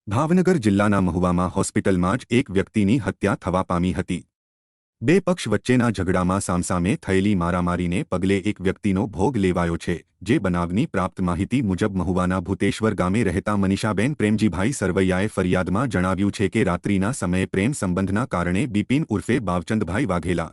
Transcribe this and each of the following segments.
ભાવનગર જિલ્લાના મહુવામાં હોસ્પિટલમાં જ એક વ્યક્તિની હત્યા થવા પામી હતી। બે પક્ષ વચ્ચેના ઝઘડામાં સામસામે થયેલી મારામારીને પગલે એક વ્યક્તિનો ભોગ લેવાયો છે। જે બનાવની પ્રાપ્ત માહિતી મુજબ મહુવાના ભૂતેશ્વર ગામે રહેતા મનીષાબેન પ્રેમજીભાઈ સરવૈયાએ ફરિયાદમાં જણાવ્યું છે કે રાત્રિના સમયે પ્રેમ સંબંધના કારણે બિપિન ઉર્ફે બાવચંદભાઈ વાઘેલા,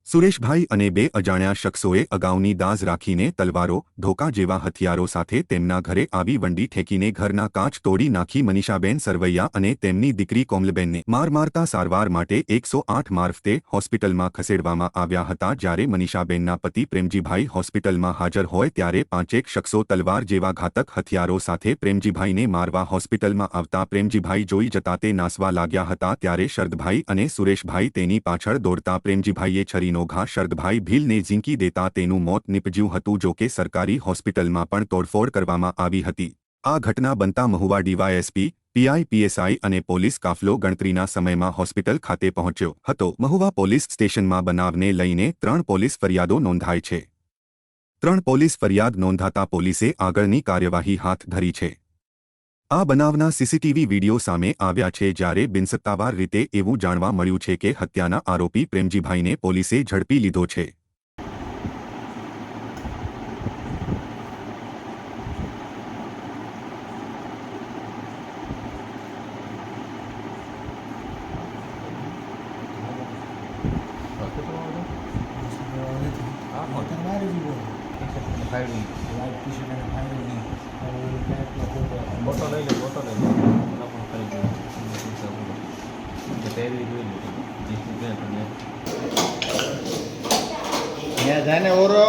સુરેશભાઈ અને બે અજાણ્યા શખ્સોએ અગાઉની દાઝ રાખીને તલવારો, ધોકા જેવા હથિયારો સાથે તેમના ઘરે આવી વંડી ઠેકીને ઘરના કાચ તોડી નાખી મનીષાબેન સરવૈયા અને તેમની દીકરી કોમલબેનને માર મારતા સારવાર માટે 108 મારફતે હોસ્પિટલમાં ખસેડવામાં આવ્યા હતા। જ્યારે મનીષાબેનના પતિ પ્રેમજીભાઈ હોસ્પિટલમાં હાજર હોય ત્યારે પાંચેક શખ્સો તલવાર જેવા ઘાતક હથિયારો સાથે પ્રેમજીભાઈને મારવા હોસ્પિટલમાં આવતા પ્રેમજીભાઈ જોઈ જતા તે નાસવા લાગ્યા હતા। ત્યારે શરદભાઈ અને સુરેશભાઈ તેની પાછળ દોડતા પ્રેમજીભાઈએ છરીનો ઘા શરદભાઈ ભીલને ઝીંકી દેતા તેનું મોત નીપજ્યું હતું। જો કે સરકારી હોસ્પિટલમાં પણ તોડફોડ કરવામાં આવી હતી। આ ઘટના બનતા મહુવા ડીવાયએસપી, પીઆઈ, પીએસઆઈ અને પોલીસ કાફલો ગણતરીના સમયમાં હોસ્પિટલ ખાતે પહોંચ્યો હતો। મહુવા પોલીસ સ્ટેશનમાં બનાવને લઈને 3 પોલીસ ફરિયાદો નોંધાઈ છે। 3 પોલીસ ફરિયાદ નોંધાતા પોલીસે આગળની કાર્યવાહી હાથ ધરી છે। આ બનાવના સીસીટીવી વિડીયો સામે આવ્યા છે। જ્યારે બિનસત્તાવાર રીતે એવું જાણવા મળ્યું છે કે હત્યાના આરોપી પ્રેમજીભાઈને પોલીસે ઝડપી લીધો છે। બોટલ લઈ લે જાને ઓરો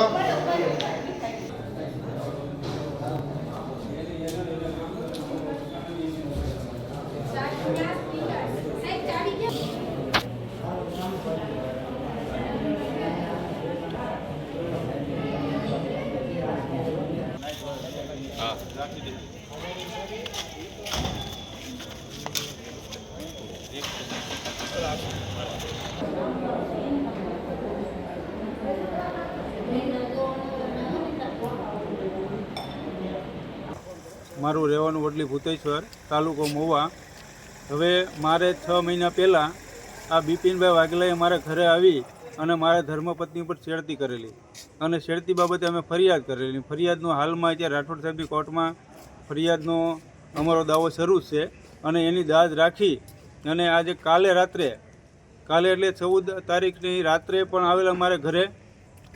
મારું રહેવાનું વડલી ભૂતેશ્વર, તાલુકો મહુવા। હવે મારે 6 મહિના પહેલાં આ બિપિનભાઈ વાઘેલાએ મારા ઘરે આવી અને મારા ધર્મપત્ની ઉપર છેડતી કરેલી અને છેડતી બાબતે અમે ફરિયાદ કરેલી। ફરિયાદનો હાલમાં અત્યારે રાઠોડ સાહેબની કોર્ટમાં ફરિયાદનો અમારો દાવો શરૂ છે અને એની દાદ રાખી અને આજે કાલે એટલે 14 તારીખની રાત્રે પણ આવેલા મારા ઘરે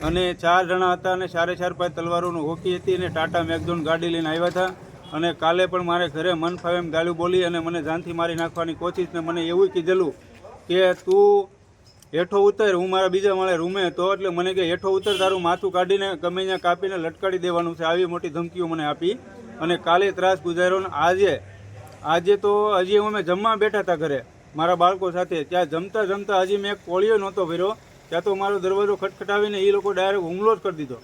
અને 4 જણા હતા અને 4 પાંચ તલવારોનું હોકી હતી અને ટાટા મેગઝોન ગાડી લઈને આવ્યા હતા અને કાલે પણ મારે ઘરે મન ફાવે એમ ગાળું બોલી અને મને જાનથી મારી નાખવાની કોશિશ ને મને એવું કીધેલું કે તું હેઠો ઉતર, હું મારા બીજા માળે રૂમે હતો એટલે મને કે હેઠો ઉતર, તારું માથું કાઢીને ગમે ત્યાં કાપીને લટકાડી દેવાનું છે। આવી મોટી ધમકીઓ મને આપી અને કાલે ત્રાસ ગુજાર્યો ને આજે તો હજી અમે જમવા બેઠા હતા ઘરે મારા બાળકો સાથે। ત્યાં જમતા હજી મેં કોળીઓ નહોતો ભર્યો ત્યાં તો મારો દરવાજો ખટખટાવીને એ લોકો ડાયરેક્ટ હુમલો જ કરી દીધો।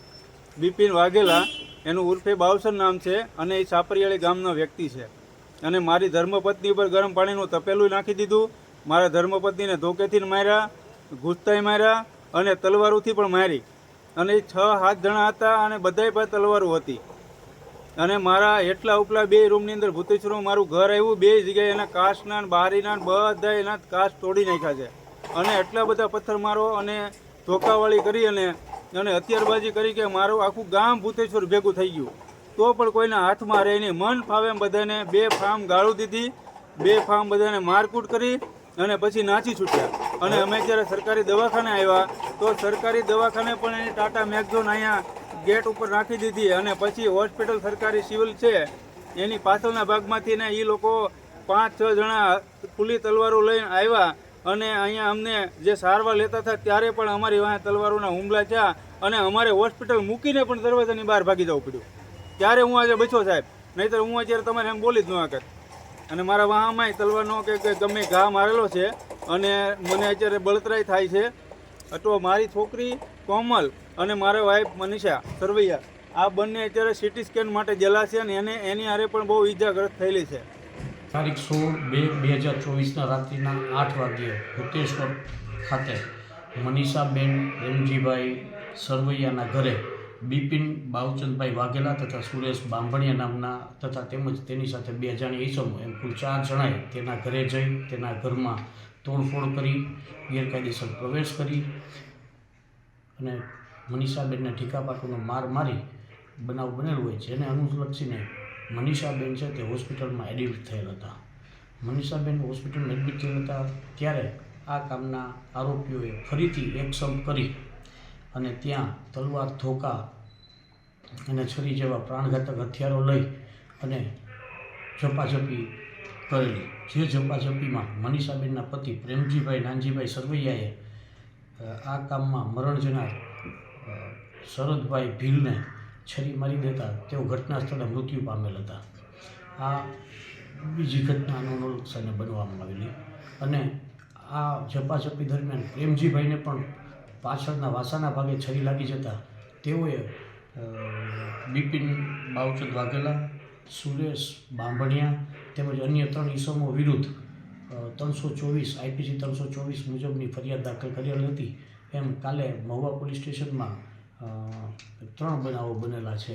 બિપિન વાઘેલા એનું ઉર્ફે બાવસર નામ છે અને એ સાપરિયાળી ગામનો વ્યક્તિ છે અને મારી ધર્મપત્ની ઉપર ગરમ પાણીનું તપેલું નાખી દીધું। મારા ધર્મપત્નીને ધોકેથી માર્યા, ઘૂસતાઈ માર્યા અને તલવારોથી પણ મારી અને 6-7 જણા હતા અને બધાય પાસે તલવારો હતી અને મારા એટલા ઉપલા 2 રૂમની અંદર ભૂતેશ્વરમાં મારું ઘર આવ્યું। 2 જગ્યાએ એના કાચના બારીના બધા એના કાચ તોડી નાખ્યા છે અને એટલા બધા પથ્થરમારો અને ધોકાવાળી કરી અને હથિયારબાજી કરી કે મારું આખું ગામ ભૂતેશ્વર ભેગું થઈ ગયું તો પણ કોઈના હાથમાં રહી નહીં। મન ફાવે એમ બધાને 2 ફાર્મ ગાળું દીધી, 2 ફાર્મ બધાને મારકૂટ કરી અને પછી નાચી છૂટ્યા અને અમે જ્યારે સરકારી દવાખાને આવ્યા તો સરકારી દવાખાને પણ એની ટાટા મેગઝોન અહીંયા ગેટ ઉપર નાખી દીધી અને પછી હોસ્પિટલ સરકારી સિવિલ છે એની પાછળના ભાગમાંથી ને એ લોકો 5-6 જણા ખુલ્લી તલવારો લઈને આવ્યા અને અહીંયા અમને જે સારવાર લેતા હતા ત્યારે પણ અમારી વાંહે તલવારોના હુમલા થયા અને અમારે હોસ્પિટલ મૂકીને પણ દરવાજાની બહાર ભાગી જવું પડ્યું। ત્યારે હું આજે બચ્યો સાહેબ, નહીંતર હું અત્યારે તમારે એમ બોલી જ ન શકત। અને મારા વાહામાં તલવારનો કે ગમે ઘા મારેલો છે અને મને અત્યારે બળતરાઈ થાય છે। તો મારી છોકરી કોમલ અને મારા વાઈફ મનીષા સરવૈયા આ બંને અત્યારે સિટી સ્કેન માટે ગયેલા છે અને એની હારે પણ બહુ ઈજાગ્રસ્ત થયેલી છે। તારીખ 16/2/2024ના રાત્રિના 8 વાગ્યે ભૂતેશ્વર ખાતે મનીષાબેન પ્રેમજીભાઈ સરવૈયાના ઘરે બિપિન બાવચંદભાઈ વાઘેલા તથા સુરેશ બાંભણિયા નામના તથા તેમજ તેની સાથે 2 અજાણ્યા ઈસમો એમ કુલ 4 જણાએ તેના ઘરે જઈ તેના ઘરમાં તોડફોડ કરી ગેરકાયદેસર પ્રવેશ કરી અને મનીષાબેનને ઠીકાપાટુનો માર મારી બનાવ બનેલો હોય જેને અનુલક્ષીને મનીષાબેન છે તે હોસ્પિટલમાં એડમિટ થયેલ હતા. મનીષાબેન હોસ્પિટલમાં એડમિટ થયેલ હતા ત્યારે આ કામના આરોપીઓએ ફરીથી એકસમ કરી અને ત્યાં તલવાર, ધોકા અને છરી જેવા પ્રાણઘાતક હથિયારો લઈ અને ઝપાઝપી કરેલી. જે ઝપાઝપીમાં મનીષાબેનના પતિ પ્રેમજીભાઈ નાનજીભાઈ સરવૈયાએ આ કામમાં મરણ જનાર શરદભાઈ ભીલને છરી મારી દેતા તેઓ ઘટના સ્થળે મૃત્યુ પામેલ હતા. આ બીજી ઘટનાનો અનુલક્ષીને બનવામાં આવેલી અને આ ઝપાઝપી દરમિયાન પ્રેમજીભાઈને પણ પાછળના વાસાના ભાગે છરી લાગી જતા તેઓએ બિપિન બાવચંદ વાઘેલા, સુરેશ બાંભણિયા તેમજ અન્ય 3 ઈસમો વિરુદ્ધ 324 IPC 324 મુજબની ફરિયાદ દાખલ કરેલ હતી. એમ કાલે મહુવા પોલીસ સ્ટેશનમાં 3 બનાવો બનેલા છે